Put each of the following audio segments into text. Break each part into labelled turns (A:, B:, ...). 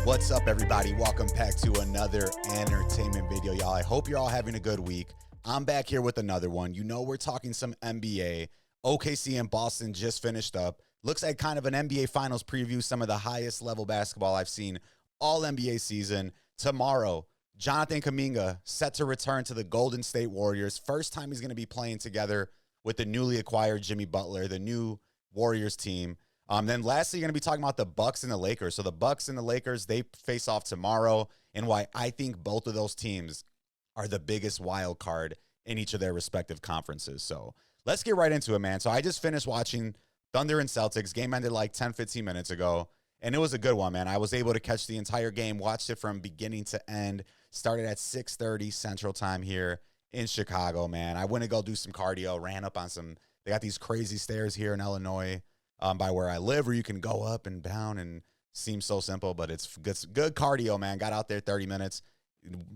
A: What's up, everybody? Welcome back to another entertainment video, y'all. I hope you're all having a good week. I'm back here with another one. You know, we're talking some NBA. OKC and Boston just finished up. Looks like kind of an NBA Finals preview, some of the highest level basketball I've seen all NBA season. Tomorrow, Jonathan Kuminga set to return to the Golden State Warriors. First time he's going to be playing together with the newly acquired Jimmy Butler, the new Warriors team. Then lastly, you're going to be talking about the Bucks and the Lakers. So the Bucks and the Lakers, they face off tomorrow, and why I think both of those teams are the biggest wild card in each of their respective conferences. So let's get right into it, man. So I just finished watching Thunder and Celtics. Game ended like 10, 15 minutes ago, and it was a good one, man. I was able to catch the entire game, watched it from beginning to end. Started at 6:30 Central Time here in Chicago, man. I went to go do some cardio, ran up on some, they got these crazy stairs here in Illinois. By where I live, where you can go up and down, and seems so simple, but it's good cardio, man. Got out there 30 minutes.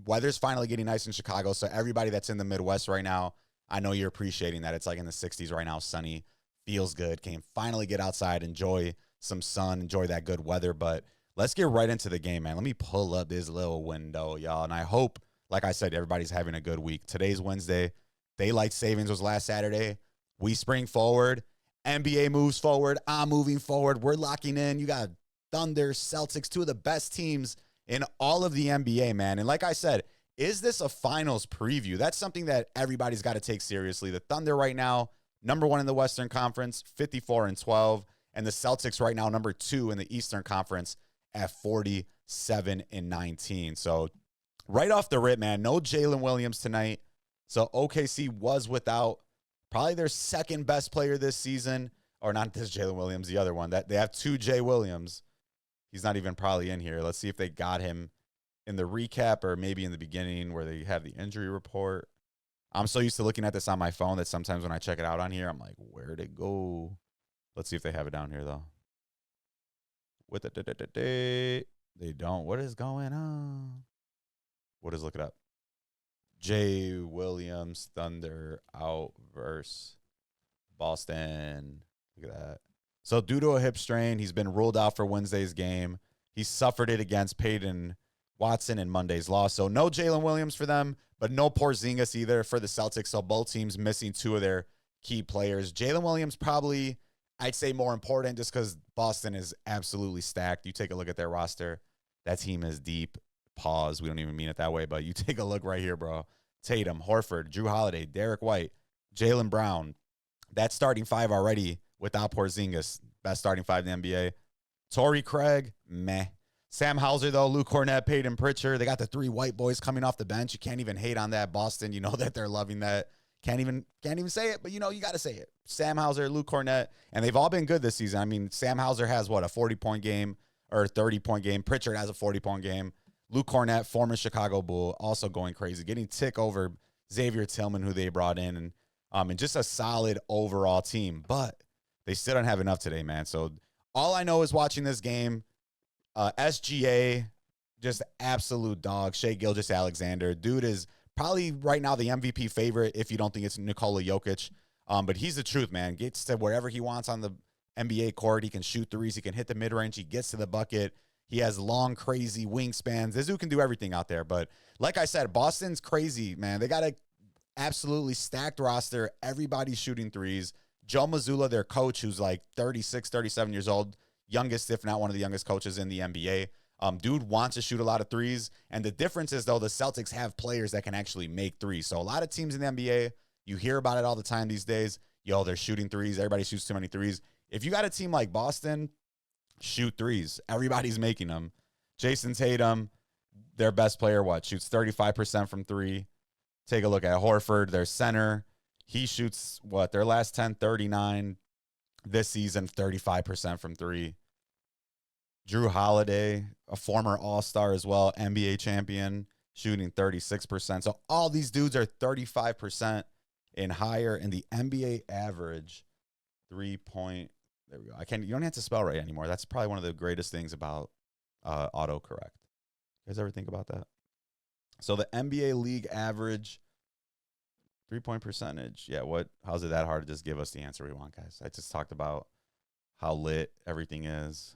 A: Weather's finally getting nice in Chicago, so everybody that's in the Midwest right now, I know you're appreciating that. It's like in the 60s right now, sunny, feels good. Can finally get outside, enjoy some sun, enjoy that good weather. But let's get right into the game, man. Let me pull up this little window, y'all, and I hope, like I said, everybody's having a good week. Today's Wednesday. Daylight savings was last Saturday. We spring forward. NBA moves forward. I'm moving forward. We're locking in. You got Thunder, Celtics, two of the best teams in all of the NBA, man. And like I said, is this a finals preview? That's something that everybody's got to take seriously. The Thunder right now, number one in the Western Conference, 54-12. And the Celtics right now, number two in the Eastern Conference at 47-19. So right off the rip, man, no Jaylin Williams tonight. So OKC was without probably their second best player this season, or not this Jaylin Williams, the other one. That they have two Jay Williams. He's not even probably in here. Let's see if they got him in the recap or maybe in the beginning where they have the injury report. I'm so used to looking at this on my phone that sometimes when I check it out on here, I'm like, where'd it go? Let's see if they have it down here, though. With it, they don't. What is going on? What is, look it up? Jay Williams, Thunder out versus Boston. Look at that. So due to a hip strain, he's been ruled out for Wednesday's game. He suffered it against Peyton Watson in Monday's loss. So no Jaylin Williams for them, but no Porzingis either for the Celtics. So both teams missing two of their key players. Jaylin Williams probably, I'd say, more important just because Boston is absolutely stacked. You take a look at their roster. That team is deep. Pause. We don't even mean it that way, but you take a look right here, bro. Tatum, Horford, Drew Holiday, Derek White, Jaylen Brown. That's starting five already without Porzingis. Best starting five in the NBA. Torrey Craig, meh. Sam Hauser, though, Luke Cornett, Peyton Pritchard. They got the three white boys coming off the bench. You can't even hate on that. Boston, you know that they're loving that. Can't even say it, but you know you got to say it. Sam Hauser, Luke Cornett, and they've all been good this season. I mean, Sam Hauser has, what, a 40-point game or 30-point game. Pritchard has a 40-point game. Luke Cornett, former Chicago Bull, also going crazy, getting tick over Xavier Tillman, who they brought in, and just a solid overall team. But they still don't have enough today, man. So all I know is watching this game, SGA, just absolute dog. Shai Gilgeous-Alexander. Dude is probably right now the MVP favorite if you don't think it's Nikola Jokic. But he's the truth, man. Gets to wherever he wants on the NBA court. He can shoot threes. He can hit the mid-range. He gets to the bucket. He has long, crazy wingspans. This dude can do everything out there. But like I said, Boston's crazy, man. They got a absolutely stacked roster. Everybody's shooting threes. Joe Mazzulla, their coach, who's like 36, 37 years old, youngest, if not one of the youngest coaches in the NBA. Dude wants to shoot a lot of threes. And the difference is, though, the Celtics have players that can actually make threes. So a lot of teams in the NBA, you hear about it all the time these days. Yo, they're shooting threes. Everybody shoots too many threes. If you got a team like Boston, shoot threes. Everybody's making them. Jason Tatum, their best player, shoots 35% from three. Take a look at Horford, their center. He shoots, their last 10, 39. This season, 35% from three. Drew Holiday, a former All-Star as well, NBA champion, shooting 36%. So all these dudes are 35% and higher in the NBA average 3-point. There we go. You don't have to spell right anymore. That's probably one of the greatest things about autocorrect. You guys ever think about that? So the NBA league average 3-point percentage. Yeah, how's it that hard to just give us the answer we want, guys? I just talked about how lit everything is.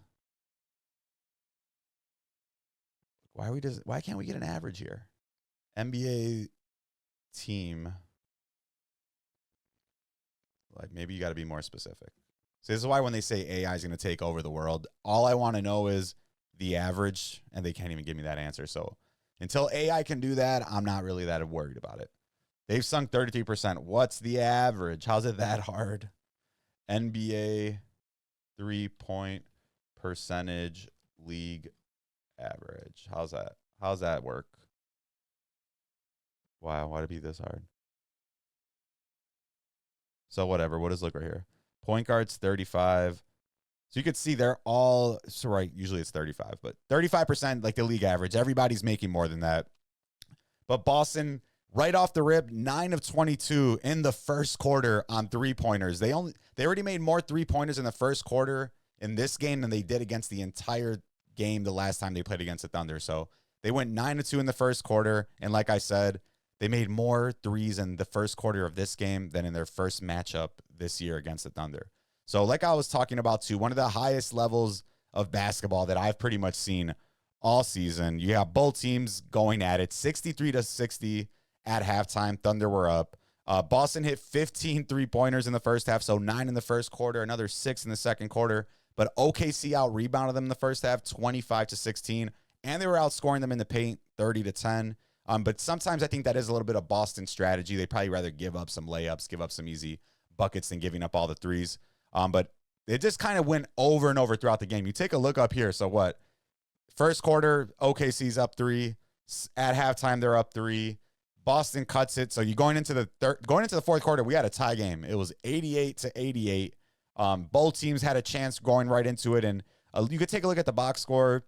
A: Why can't we get an average here? NBA team. Like, maybe you got to be more specific. So this is why when they say AI is going to take over the world, all I want to know is the average, and they can't even give me that answer. So until AI can do that, I'm not really that worried about it. They've sunk 33%. What's the average? How's it that hard? NBA 3-point percentage league average. How's that? How's that work? Wow, why'd it be this hard? So whatever. What does it look right here? Point guards 35. So you could see they're all, so right, usually it's 35, but 35% like the league average. Everybody's making more than that. But Boston, right off the rip, 9 of 22 in the first quarter on three-pointers. They already made more three-pointers in the first quarter in this game than they did against the entire game the last time they played against the Thunder. So they went 9 of 2 in the first quarter, and like I said, they made more threes in the first quarter of this game than in their first matchup this year against the Thunder. So like I was talking about too, one of the highest levels of basketball that I've pretty much seen all season. You have both teams going at it, 63-60 at halftime. Thunder were up. Boston hit 15 three-pointers in the first half, so 9 in the first quarter, another 6 in the second quarter. But OKC out-rebounded them in the first half, 25-16, and they were outscoring them in the paint, 30-10. But sometimes I think that is a little bit of Boston strategy. They'd probably rather give up some layups, give up some easy buckets than giving up all the threes. But it just kind of went over and over throughout the game. You take a look up here. So what? First quarter, OKC's up 3. At halftime, they're up 3. Boston cuts it. So you going into the fourth quarter, we had a tie game. It was 88-88. Both teams had a chance going right into it. And you could take a look at the box score.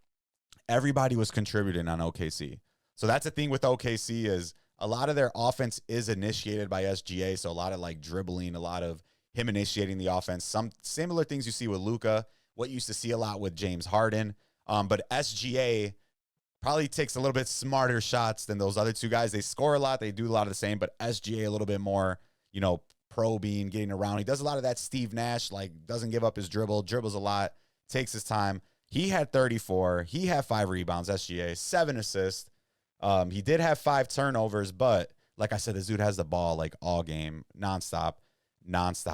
A: Everybody was contributing on OKC. So that's the thing with OKC is a lot of their offense is initiated by SGA. So a lot of like dribbling, a lot of him initiating the offense. Some similar things you see with Luka, what you used to see a lot with James Harden. But SGA probably takes a little bit smarter shots than those other two guys. They score a lot. They do a lot of the same, but SGA a little bit more, probing, getting around. He does a lot of that Steve Nash, like doesn't give up his dribbles a lot, takes his time. He had 34. He had 5 rebounds, SGA, 7 assists. He did have 5 turnovers, but like I said, this dude has the ball like all game, nonstop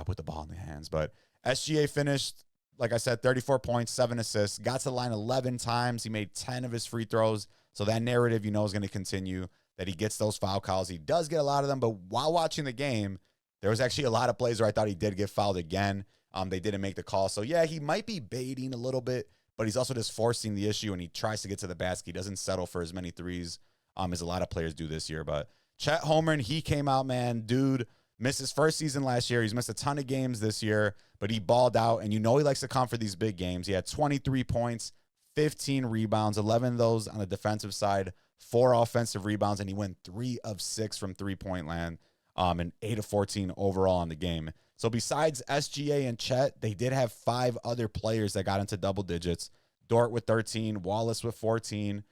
A: with the ball in the hands. But SGA finished, like I said, 34 points, 7 assists, got to the line 11 times. He made 10 of his free throws. So that narrative, is going to continue that he gets those foul calls. He does get a lot of them, but while watching the game, there was actually a lot of plays where I thought he did get fouled again. They didn't make the call. So yeah, he might be baiting a little bit, but he's also just forcing the issue and he tries to get to the basket. He doesn't settle for as many threes as a lot of players do this year. But Chet Holmgren, he came out, man. Dude missed his first season last year. He's missed a ton of games this year, but he balled out, and he likes to come for these big games. He had 23 points, 15 rebounds, 11 of those on the defensive side, 4 offensive rebounds, and he went 3 of 6 from three-point land, and 8 of 14 overall in the game. So besides SGA and Chet, they did have 5 other players that got into double digits. Dort with 13, Wallace with 14,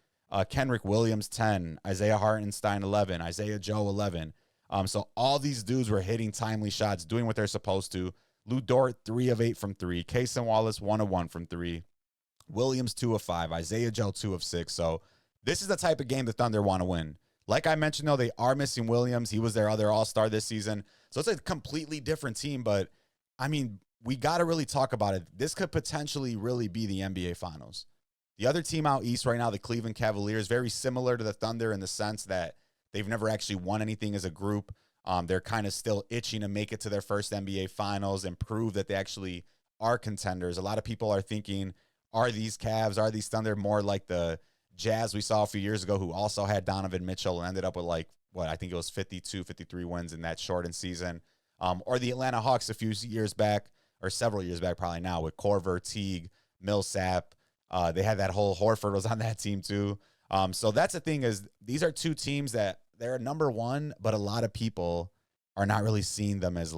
A: Kenrick Williams 10, Isaiah Hartenstein 11, Isaiah Joe 11. So all these dudes were hitting timely shots, doing what they're supposed to. Lou Dort 3 of 8 from 3, Kaysen Wallace 1 of 1 from 3, Williams 2 of 5, Isaiah Joe 2 of 6. So this is the type of game the Thunder want to win. Like I mentioned, though, they are missing Williams. He was their other all-star this season. So it's a completely different team. But, I mean, we got to really talk about it. This could potentially really be the NBA Finals. The other team out east right now, the Cleveland Cavaliers, very similar to the Thunder in the sense that they've never actually won anything as a group. They're kind of still itching to make it to their first NBA Finals and prove that they actually are contenders. A lot of people are thinking, are these Cavs, are these Thunder more like the Jazz we saw a few years ago who also had Donovan Mitchell and ended up with I think it was 52, 53 wins in that shortened season. Or the Atlanta Hawks a few years back, or several years back probably now, with Korver, Teague, Millsap. They had that whole Horford was on that team too. So that's the thing is these are two teams that they're number one, but a lot of people are not really seeing them as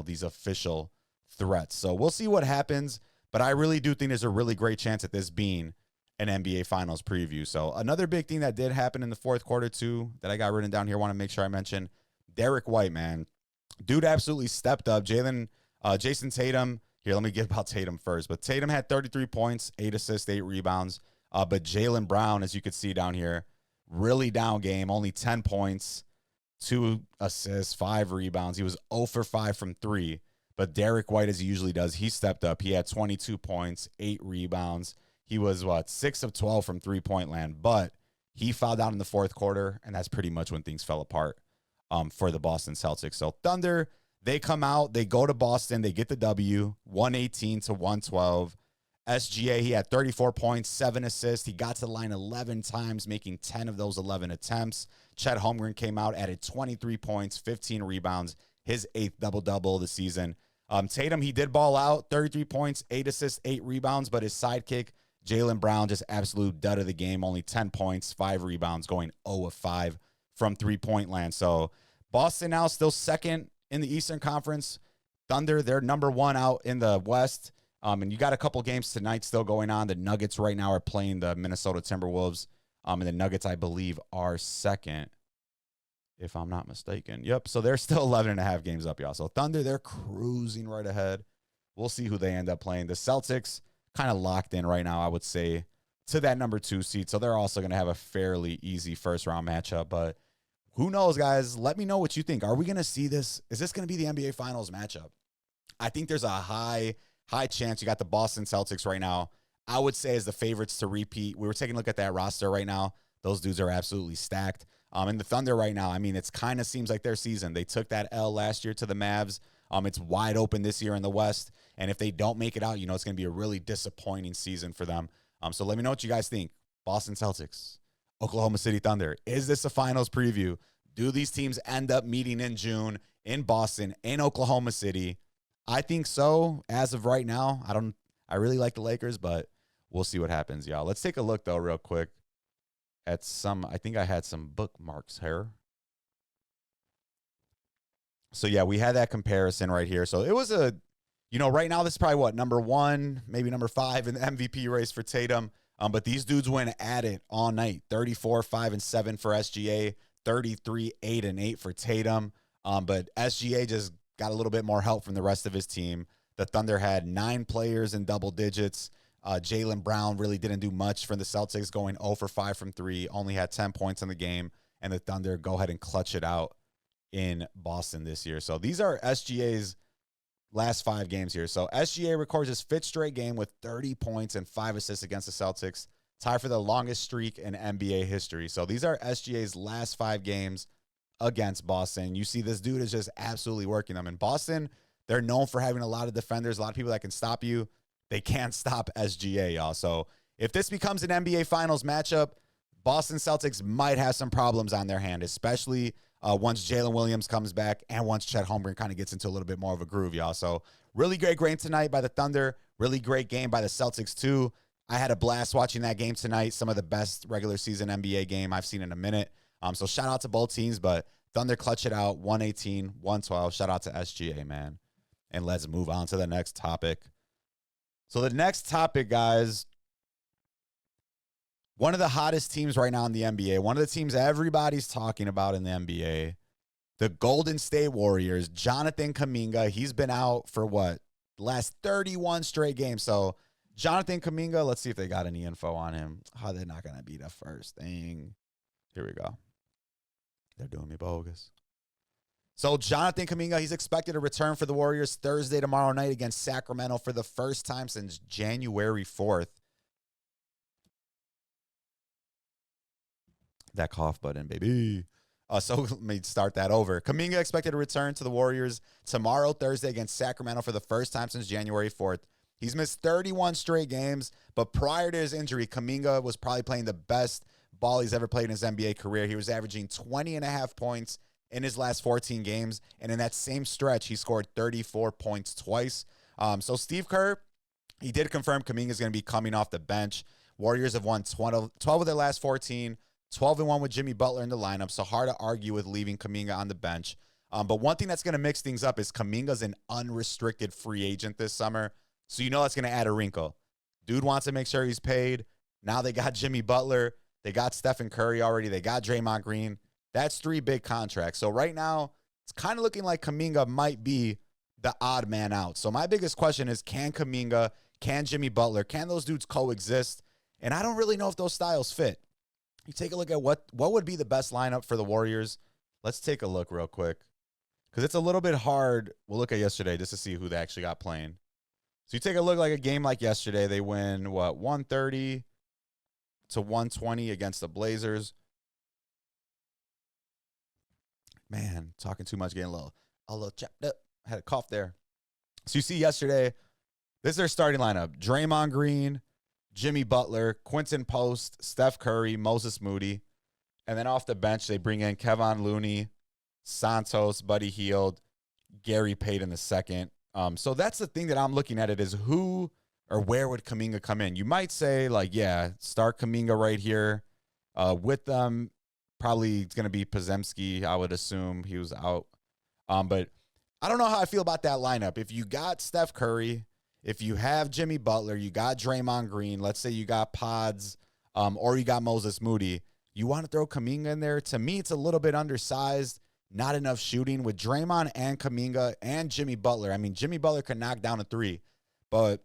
A: these official threats. So we'll see what happens, but I really do think there's a really great chance at this being an NBA Finals preview. So another big thing that did happen in the fourth quarter too that I got written down here, want to make sure I mention, Derek White, man. Dude absolutely stepped up. Jason Tatum, here, let me get about Tatum first. But Tatum had 33 points, 8 assists, 8 rebounds. But Jaylen Brown, as you could see down here, really down game, only 10 points, 2 assists, 5 rebounds. He was 0 for 5 from 3. But Derek White, as he usually does, he stepped up. He had 22 points, 8 rebounds. He was, 6 of 12 from three-point land. But he fouled out in the fourth quarter, and that's pretty much when things fell apart for the Boston Celtics. So Thunder, they come out, they go to Boston, they get the W, 118 to 112. SGA, he had 34 points, 7 assists. He got to the line 11 times, making 10 of those 11 attempts. Chet Holmgren came out, added 23 points, 15 rebounds, his 8th double-double of the season. Tatum, he did ball out, 33 points, 8 assists, 8 rebounds, but his sidekick, Jaylen Brown, just absolute dud of the game, only 10 points, 5 rebounds, going 0 of 5 from three-point land. So Boston now still second in the Eastern Conference. Thunder, they're number 1 out in the West. And you got a couple games tonight still going on. The Nuggets right now are playing the Minnesota Timberwolves. And the Nuggets, I believe, are second, if I'm not mistaken. Yep, so they're still 11.5 games up, y'all. So Thunder, they're cruising right ahead. We'll see who they end up playing. The Celtics, kind of locked in right now, I would say, to that number 2 seed. So they're also going to have a fairly easy first-round matchup. But who knows, guys? Let me know what you think. Are we going to see this? Is this going to be the NBA Finals matchup? I think there's a high chance. You got the Boston Celtics right now, I would say, as the favorites to repeat. We were taking a look at that roster right now. Those dudes are absolutely stacked. And the Thunder right now, I mean, it's kind of seems like their season. They took that L last year to the Mavs. It's wide open this year in the West. And if they don't make it out, it's going to be a really disappointing season for them. So let me know what you guys think. Boston Celtics, Oklahoma City Thunder. Is this a finals preview? Do these teams end up meeting in June in Boston, in Oklahoma City? I think so. As of right now, I really like the Lakers, but we'll see what happens, y'all. Let's take a look, though, real quick at I think I had some bookmarks here. So, yeah, we had that comparison right here. So, it was right now, this is probably number 1, maybe number 5 in the MVP race for Tatum. But these dudes went at it all night. 34, 5, and 7 for SGA, 33, 8, and 8 for Tatum. But SGA just got a little bit more help from the rest of his team. The Thunder had 9 players in double digits. Jaylen Brown really didn't do much for the Celtics, going 0 for 5 from 3, only had 10 points in the game. And the Thunder go ahead and clutch it out in Boston this year. So these are SGA's last 5 games here. So SGA records his 5th straight game with 30 points and 5 assists against the Celtics, tied for the longest streak in NBA history. So these are SGA's last 5 games against Boston. You see this dude is just absolutely working them. In Boston, they're known for having a lot of defenders, a lot of people that can stop you. They can't stop SGA, y'all. So if this becomes an NBA Finals matchup, Boston Celtics might have some problems on their hand, especially once Jaylin Williams comes back and once Chet Holmgren kind of gets into a little bit more of a groove, y'all. So really great game tonight by the Thunder. Really great game by the Celtics, too. I had a blast watching that game tonight. Some of the best regular season NBA game I've seen in a minute. So shout out to both teams, but Thunder clutch it out, 118, 112. Shout out to SGA, man. And let's move on to the next topic. So the next topic, guys, one of the hottest teams right now in the NBA, one of the teams everybody's talking about in the NBA, the Golden State Warriors, Jonathan Kuminga. He's been out for the last 31 straight games. So Jonathan Kuminga, let's see if they got any info on him. Oh, they're not going to be the first thing. Here we go. They're doing me bogus. So Jonathan Kuminga, he's expected to return for the Warriors Thursday tomorrow night against Sacramento for the first time since January 4th. That cough button, baby. So let me start that over. Kuminga expected to return to the Warriors tomorrow, Thursday, against Sacramento for the first time since January 4th. He's missed 31 straight games, but prior to his injury, Kuminga was probably playing the best ball he's ever played in his NBA career. He was averaging 20.5 points in his last 14 games, and in that same stretch, he scored 34 points twice. So Steve Kerr, he did confirm Kuminga is going to be coming off the bench. Warriors have won 12 of their last 14, 12-1 with Jimmy Butler in the lineup, so hard to argue with leaving Kuminga on the bench. But one thing that's going to mix things up is Kuminga's an unrestricted free agent this summer, so you know that's going to add a wrinkle. Dude wants to make sure he's paid. Now they got Jimmy Butler. They got Stephen Curry already. They got Draymond Green. That's 3 big contracts. So right now, it's kind of looking like Kuminga might be the odd man out. So my biggest question is, can Kuminga, can Jimmy Butler, can those dudes coexist? And I don't really know if those styles fit. You take a look at what would be the best lineup for the Warriors. Let's take a look real quick because it's a little bit hard. We'll look at yesterday just to see who they actually got playing. So you take a look like a game like yesterday. They win, 130 to 120 against the Blazers. Man, talking too much, getting a little chapped up. I had a cough there. So you see yesterday, this is their starting lineup. Draymond Green, Jimmy Butler, Quinton Post, Steph Curry, Moses Moody. And then off the bench, they bring in Kevon Looney, Santos, Buddy Hield, Gary Payton II. So that's the thing that I'm looking at it is who or where would Kuminga come in? You might say, like, yeah, start Kuminga right here. With them, probably it's going to be Podziemski. I would assume he was out. But I don't know how I feel about that lineup. If you got Steph Curry, if you have Jimmy Butler, you got Draymond Green, let's say you got Pods, or you got Moses Moody, you want to throw Kuminga in there? To me, it's a little bit undersized, not enough shooting with Draymond and Kuminga and Jimmy Butler. I mean, Jimmy Butler can knock down a three, but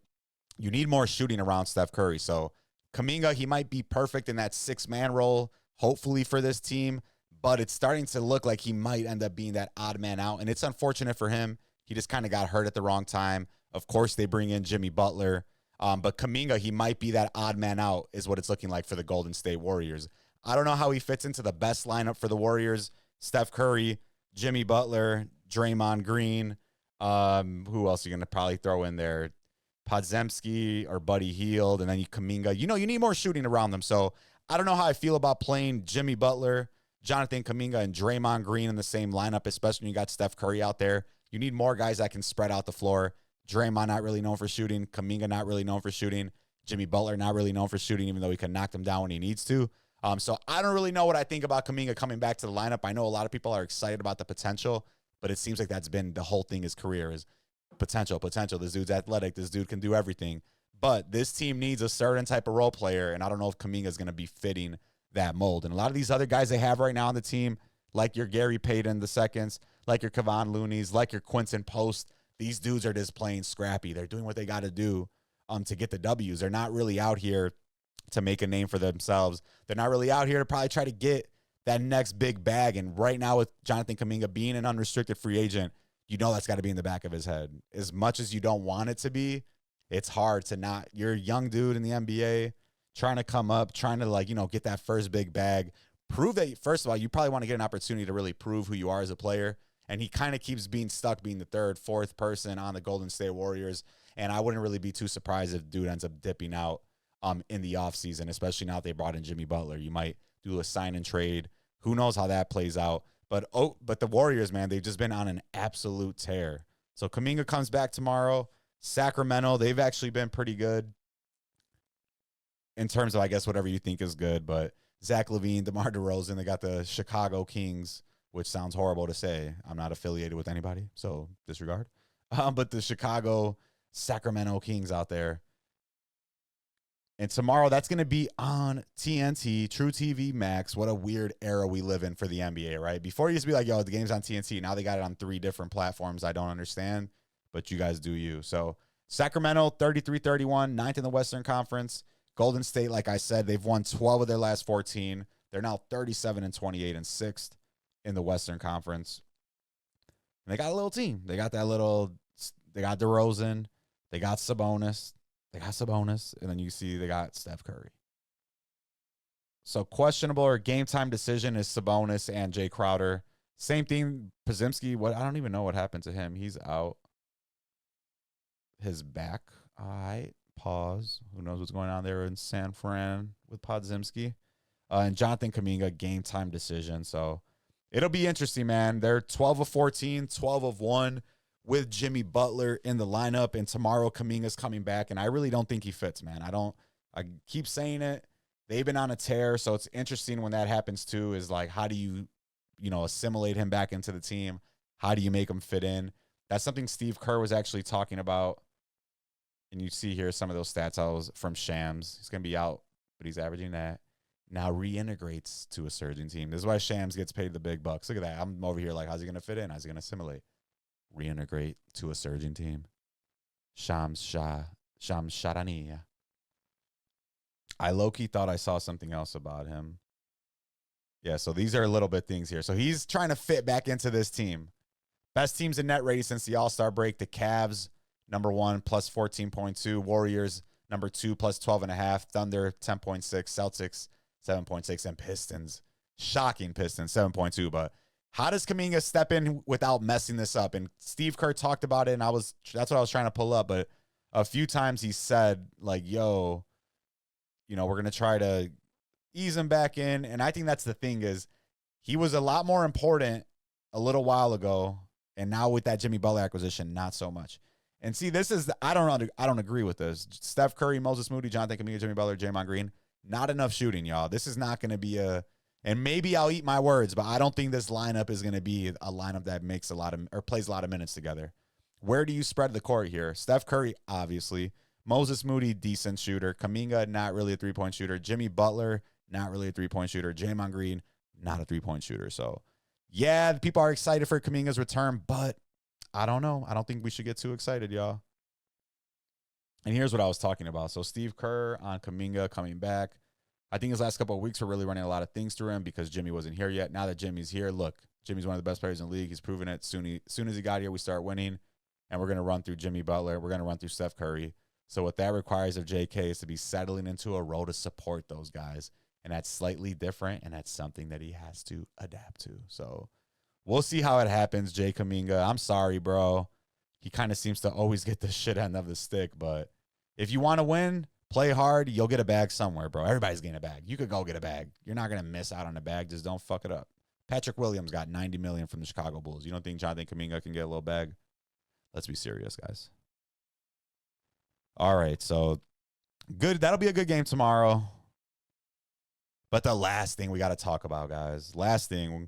A: you need more shooting around Steph Curry. So Kuminga, he might be perfect in that six-man role, hopefully for this team, but it's starting to look like he might end up being that odd man out, and it's unfortunate for him. He just kind of got hurt at the wrong time. Of course, they bring in Jimmy Butler, but Kuminga, he might be that odd man out is what it's looking like for the Golden State Warriors. I don't know how he fits into the best lineup for the Warriors. Steph Curry, Jimmy Butler, Draymond Green. Who else are you going to probably throw in there? Podziemski or Buddy Hield, and then Kuminga. You need more shooting around them. So I don't know how I feel about playing Jimmy Butler, Jonathan Kuminga, and Draymond Green in the same lineup, especially when you got Steph Curry out there. You need more guys that can spread out the floor. Draymond not really known for shooting. Kuminga not really known for shooting. Jimmy Butler not really known for shooting, even though he can knock them down when he needs to. So I don't really know what I think about Kuminga coming back to the lineup. I know a lot of people are excited about the potential, but it seems like that's been the whole thing his career is potential. This dude's athletic. This dude can do everything. But this team needs a certain type of role player, and I don't know if Kuminga is going to be fitting that mold. And a lot of these other guys they have right now on the team, like your Gary Payton II, like your Kevon Looney's, like your Quinton Post, these dudes are just playing scrappy. They're doing what they got to do to get the W's. They're not really out here to make a name for themselves. They're not really out here to probably try to get that next big bag. And right now with Jonathan Kuminga being an unrestricted free agent, that's got to be in the back of his head. As much as you don't want it to be, it's hard to not. You're a young dude in the NBA trying to come up, trying to get that first big bag. Prove that, first of all, you probably want to get an opportunity to really prove who you are as a player. And he kind of keeps being stuck being the third, fourth person on the Golden State Warriors. And I wouldn't really be too surprised if dude ends up dipping out in the offseason, especially now that they brought in Jimmy Butler. You might do a sign and trade. Who knows how that plays out. But the Warriors, man, they've just been on an absolute tear. So Kuminga comes back tomorrow. Sacramento, they've actually been pretty good in terms of, I guess, whatever you think is good. But Zach LaVine, DeMar DeRozan, they got the Chicago Kings, which sounds horrible to say. I'm not affiliated with anybody, so disregard. But the Sacramento Kings out there. And tomorrow, that's going to be on TNT, True TV Max. What a weird era we live in for the NBA, right? Before it used to be like, yo, the game's on TNT. Now they got it on 3 different platforms. I don't understand, but you guys do you. So Sacramento, 33-31, 9th in the Western Conference. Golden State, like I said, they've won 12 of their last 14. They're now 37-28 and 6th in the Western Conference. And they got a little team. They got DeRozan. They got Sabonis. And then you see they got Steph Curry. So questionable or game time decision is Sabonis and Jay Crowder. Same thing, Podziemski. I don't even know what happened to him. He's out. His back. All right, pause. Who knows what's going on there in San Fran with Podziemski. And Jonathan Kuminga, game time decision. So it'll be interesting, man. They're 12 of 14, 12 of 1. With Jimmy Butler in the lineup, and tomorrow Kuminga's coming back, and I really don't think he fits, man. I keep saying it. They've been on a tear, so it's interesting when that happens too, is like, how do you assimilate him back into the team? How do you make him fit in? That's something Steve Kerr was actually talking about, and you see here some of those stats from Shams. He's going to be out, but he's averaging that. Now reintegrates to a surging team. This is why Shams gets paid the big bucks. Look at that. I'm over here like, how's he going to fit in? How's he going to assimilate? Reintegrate to a surging team. Shams Sharania. I low-key thought I saw something else about him. Yeah, so these are a little bit things here. So he's trying to fit back into this team. Best teams in net rating since the All-Star break. The Cavs, number 1, plus 14.2. Warriors, number 2, plus 12.5. Thunder, 10.6. Celtics, 7.6. And Pistons, shocking Pistons, 7.2. But how does Kuminga step in without messing this up? And Steve Kerr talked about it, and that's what I was trying to pull up. But a few times he said, like, yo, we're going to try to ease him back in. And I think that's the thing is he was a lot more important a little while ago. And now with that Jimmy Butler acquisition, not so much. And see, this is, I don't agree with this. Steph Curry, Moses Moody, Jonathan Kuminga, Jimmy Butler, Draymond Green, not enough shooting, y'all. This is not going to be and maybe I'll eat my words, but I don't think this lineup is going to be a lineup that makes plays a lot of minutes together. Where do you spread the court here? Steph Curry, obviously. Moses Moody, decent shooter. Kuminga, not really a three-point shooter. Jimmy Butler, not really a three-point shooter. Draymond Green, not a three-point shooter. So, yeah, people are excited for Kuminga's return, but I don't know. I don't think we should get too excited, y'all. And here's what I was talking about. So, Steve Kerr on Kuminga coming back. I think his last couple of weeks were really running a lot of things through him because Jimmy wasn't here yet. Now that Jimmy's here, look, Jimmy's one of the best players in the league. He's proven it. Soon as he got here, we start winning. And we're going to run through Jimmy Butler. We're going to run through Steph Curry. So what that requires of JK is to be settling into a role to support those guys. And that's slightly different, and that's something that he has to adapt to. So we'll see how it happens, Jay Kuminga. I'm sorry, bro. He kind of seems to always get the shit end of the stick. But if you want to win, play hard, you'll get a bag somewhere, bro. Everybody's getting a bag. You could go get a bag. You're not going to miss out on a bag. Just don't fuck it up. Patrick Williams got $90 million from the Chicago Bulls. You don't think Jonathan Kuminga can get a little bag? Let's be serious, guys. All right, so good. That'll be a good game tomorrow. But the last thing we got to talk about, guys, the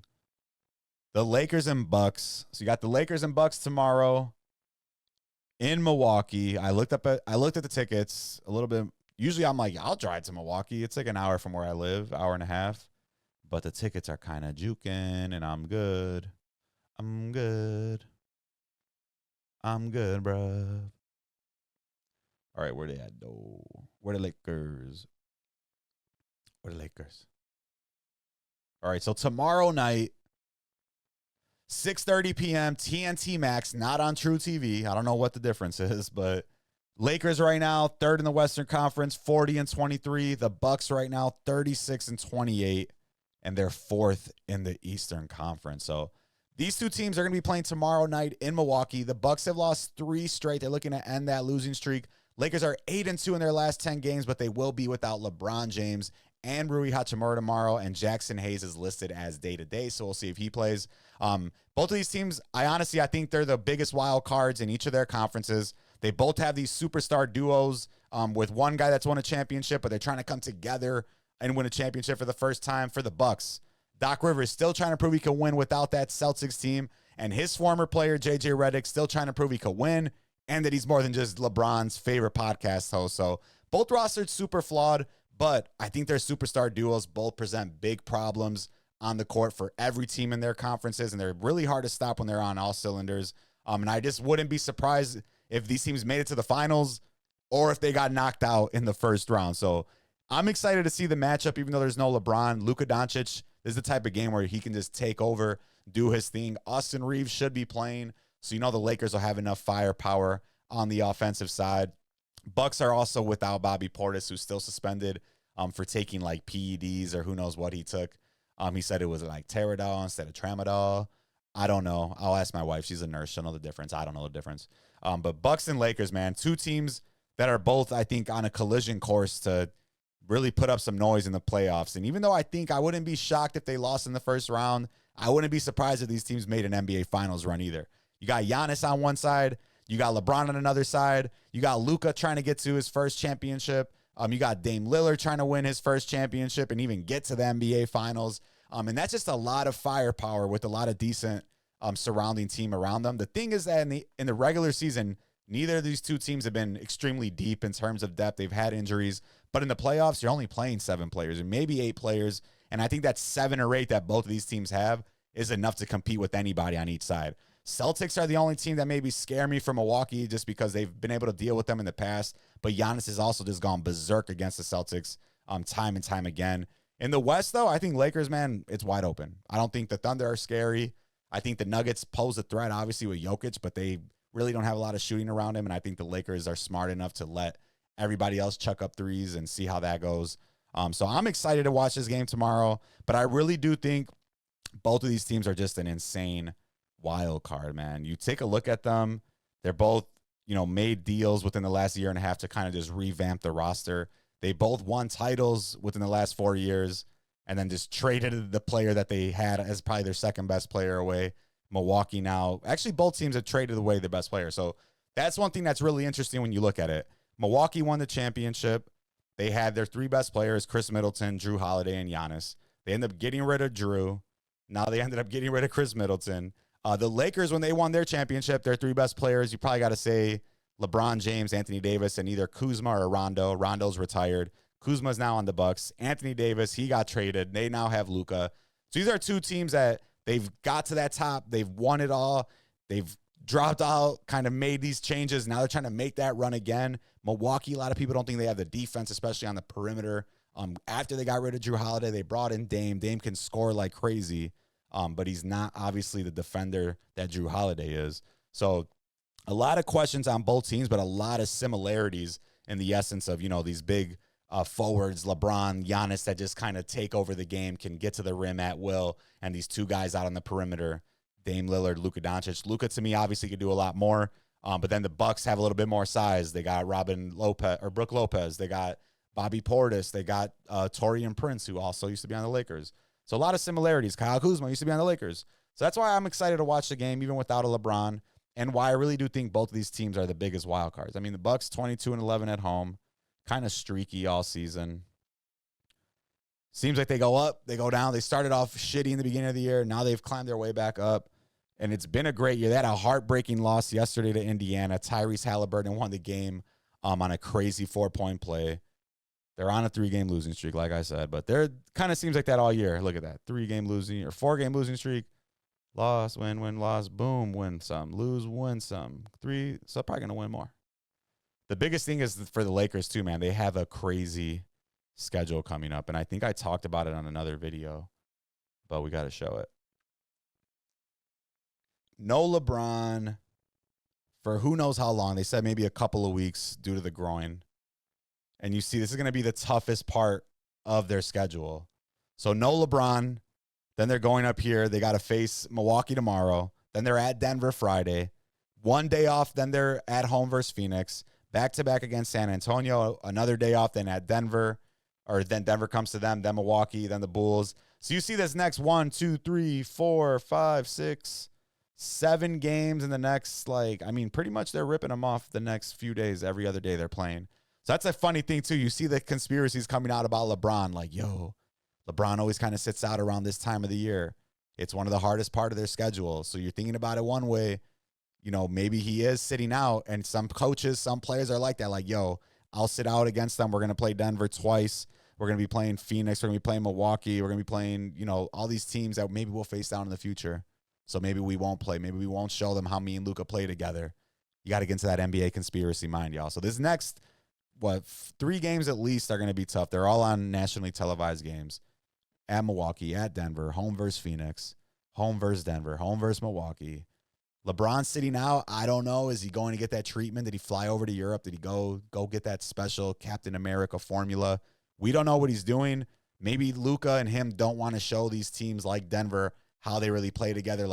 A: Lakers and Bucks. So you got the Lakers and Bucks tomorrow in Milwaukee. I looked at the tickets a little bit. Usually I'm like, I'll drive to Milwaukee. It's like an hour from where I live, hour and a half. But the tickets are kind of juking, and I'm good. I'm good, bro. All right, where they at, though? Where the Lakers? All right, so tomorrow night, 6:30 p.m., TNT Max, not on True TV. I don't know what the difference is, but Lakers right now, 3rd in the Western Conference, 40-23. The Bucks right now, 36-28, and they're 4th in the Eastern Conference. So these two teams are going to be playing tomorrow night in Milwaukee. The Bucks have lost 3 straight. They're looking to end that losing streak. Lakers are 8-2 in their last 10 games, but they will be without LeBron James and Rui Hachimura tomorrow, and Jackson Hayes is listed as day-to-day, so we'll see if he plays. Both of these teams, I think they're the biggest wild cards in each of their conferences. They both have these superstar duos with one guy that's won a championship, but they're trying to come together and win a championship for the first time. For the Bucks, Doc Rivers still trying to prove he can win without that Celtics team, and his former player, J.J. Redick, still trying to prove he can win, and that he's more than just LeBron's favorite podcast host. So both rosters super flawed, but I think their superstar duos both present big problems on the court for every team in their conferences, and they're really hard to stop when they're on all cylinders. And I just wouldn't be surprised if these teams made it to the finals or if they got knocked out in the first round. So I'm excited to see the matchup, even though there's no LeBron. Luka Doncic is the type of game where he can just take over, do his thing. Austin Reeves should be playing. So, the Lakers will have enough firepower on the offensive side. Bucks are also without Bobby Portis, who's still suspended for taking like PEDs or who knows what he took. He said it was like Teradol instead of Tramadol. I don't know. I'll ask my wife. She's a nurse. She'll know the difference. I don't know the difference. But Bucks and Lakers, man, two teams that are both, I think, on a collision course to really put up some noise in the playoffs. And even though I think I wouldn't be shocked if they lost in the first round, I wouldn't be surprised if these teams made an NBA Finals run either. You got Giannis on one side. You got LeBron on another side. You got Luka trying to get to his first championship. You got Dame Lillard trying to win his first championship and even get to the NBA Finals. And that's just a lot of firepower with a lot of decent surrounding team around them. The thing is that in the regular season, neither of these two teams have been extremely deep in terms of depth. They've had injuries. But in the playoffs, you're only playing 7 players or maybe 8 players. And I think that 7 or 8 that both of these teams have is enough to compete with anybody on each side. Celtics are the only team that maybe scare me from Milwaukee just because they've been able to deal with them in the past. But Giannis has also just gone berserk against the Celtics time and time again. In the West, though, I think Lakers, man, it's wide open. I don't think the Thunder are scary. I think the Nuggets pose a threat, obviously, with Jokic, but they really don't have a lot of shooting around him, and I think the Lakers are smart enough to let everybody else chuck up threes and see how that goes. So I'm excited to watch this game tomorrow, but I really do think both of these teams are just an insane wild card, man. You take a look at them. They're both, made deals within the last year and a half to kind of just revamp the roster. They both won titles within the last 4 years and then just traded the player that they had as probably their second best player away. Milwaukee now. Actually, both teams have traded away their best player. So that's one thing that's really interesting when you look at it. Milwaukee won the championship. They had their 3 best players, Chris Middleton, Drew Holiday, and Giannis. They ended up getting rid of Drew. Now they ended up getting rid of Chris Middleton. The Lakers, when they won their championship, their 3 best players, you probably got to say LeBron James, Anthony Davis, and either Kuzma or Rondo. Rondo's retired. Kuzma's now on the Bucks. Anthony Davis, he got traded. They now have Luka. So these are 2 teams that they've got to that top. They've won it all. They've dropped out, kind of made these changes. Now they're trying to make that run again. Milwaukee, a lot of people don't think they have the defense, especially on the perimeter. After they got rid of Drew Holiday, they brought in Dame. Dame can score like crazy, but he's not obviously the defender that Drew Holiday is. So a lot of questions on both teams, but a lot of similarities in the essence of, these big forwards, LeBron, Giannis, that just kind of take over the game, can get to the rim at will, and these 2 guys out on the perimeter, Dame Lillard, Luka Doncic. Luka, to me, obviously could do a lot more, but then the Bucks have a little bit more size. They got Brook Lopez. They got Bobby Portis. They got Taurean Prince, who also used to be on the Lakers. So a lot of similarities. Kyle Kuzma used to be on the Lakers. So that's why I'm excited to watch the game, even without a LeBron, and why I really do think both of these teams are the biggest wild cards. I mean, the Bucks 22-11 at home, kind of streaky all season. Seems like they go up, they go down. They started off shitty in the beginning of the year. Now they've climbed their way back up, and it's been a great year. They had a heartbreaking loss yesterday to Indiana. Tyrese Halliburton won the game on a crazy 4-point play. They're on a 3-game losing streak, like I said, but they're kind of seems like that all year. Look at that, 3-game losing or 4-game losing streak. Loss, win, loss, boom, win some, lose, win some. 3, so probably going to win more. The biggest thing is for the Lakers too, man. They have a crazy schedule coming up, and I think I talked about it on another video, but we got to show it. No LeBron for who knows how long. They said maybe a couple of weeks due to the groin. And you see, this is going to be the toughest part of their schedule. So no LeBron. Then they're going up here. They got to face Milwaukee tomorrow. Then they're at Denver Friday. 1 day off. Then they're at home versus Phoenix. Back-to-back against San Antonio. Another day off. Then at Denver. Or then Denver comes to them. Then Milwaukee. Then the Bulls. So you see this next 1, 2, 3, 4, 5, 6, 7 games in the next, pretty much they're ripping them off the next few days. Every other day they're playing. So that's a funny thing, too. You see the conspiracies coming out about LeBron. LeBron always kind of sits out around this time of the year. It's one of the hardest part of their schedule. So you're thinking about it one way, maybe he is sitting out, and some coaches, some players are like that. I'll sit out against them. We're going to play Denver twice. We're going to be playing Phoenix. We're going to be playing Milwaukee. We're going to be playing, all these teams that maybe we'll face down in the future. So maybe we won't play. Maybe we won't show them how me and Luka play together. You got to get into that NBA conspiracy mind, y'all. So this next, 3 games at least are going to be tough. They're all on nationally televised games. At Milwaukee, at Denver, home versus Phoenix, home versus Denver, home versus Milwaukee. LeBron sitting out, I don't know. Is he going to get that treatment? Did he fly over to Europe? Did he go get that special Captain America formula? We don't know what he's doing. Maybe Luka and him don't want to show these teams like Denver how they really play together.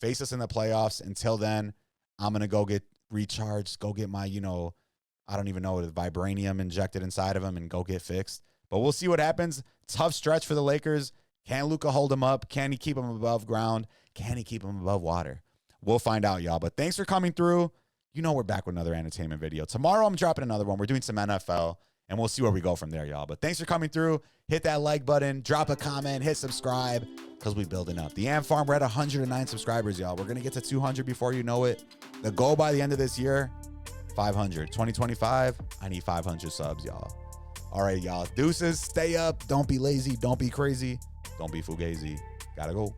A: Face us in the playoffs. Until then, I'm going to go get recharged, go get my, I don't even know, the vibranium injected inside of him and go get fixed. But we'll see what happens. Tough stretch for the Lakers. Can Luka hold him up? Can he keep him above ground? Can he keep him above water? We'll find out, y'all. But thanks for coming through. We're back with another entertainment video. Tomorrow, I'm dropping another one. We're doing some NFL, and we'll see where we go from there, y'all. But thanks for coming through. Hit that like button. Drop a comment. Hit subscribe, because we're building up. The Ant Farm, we're at 109 subscribers, y'all. We're going to get to 200 before you know it. The goal by the end of this year, 500. 2025, I need 500 subs, y'all. All right, y'all. Deuces, stay up. Don't be lazy. Don't be crazy. Don't be fugazi. Gotta go.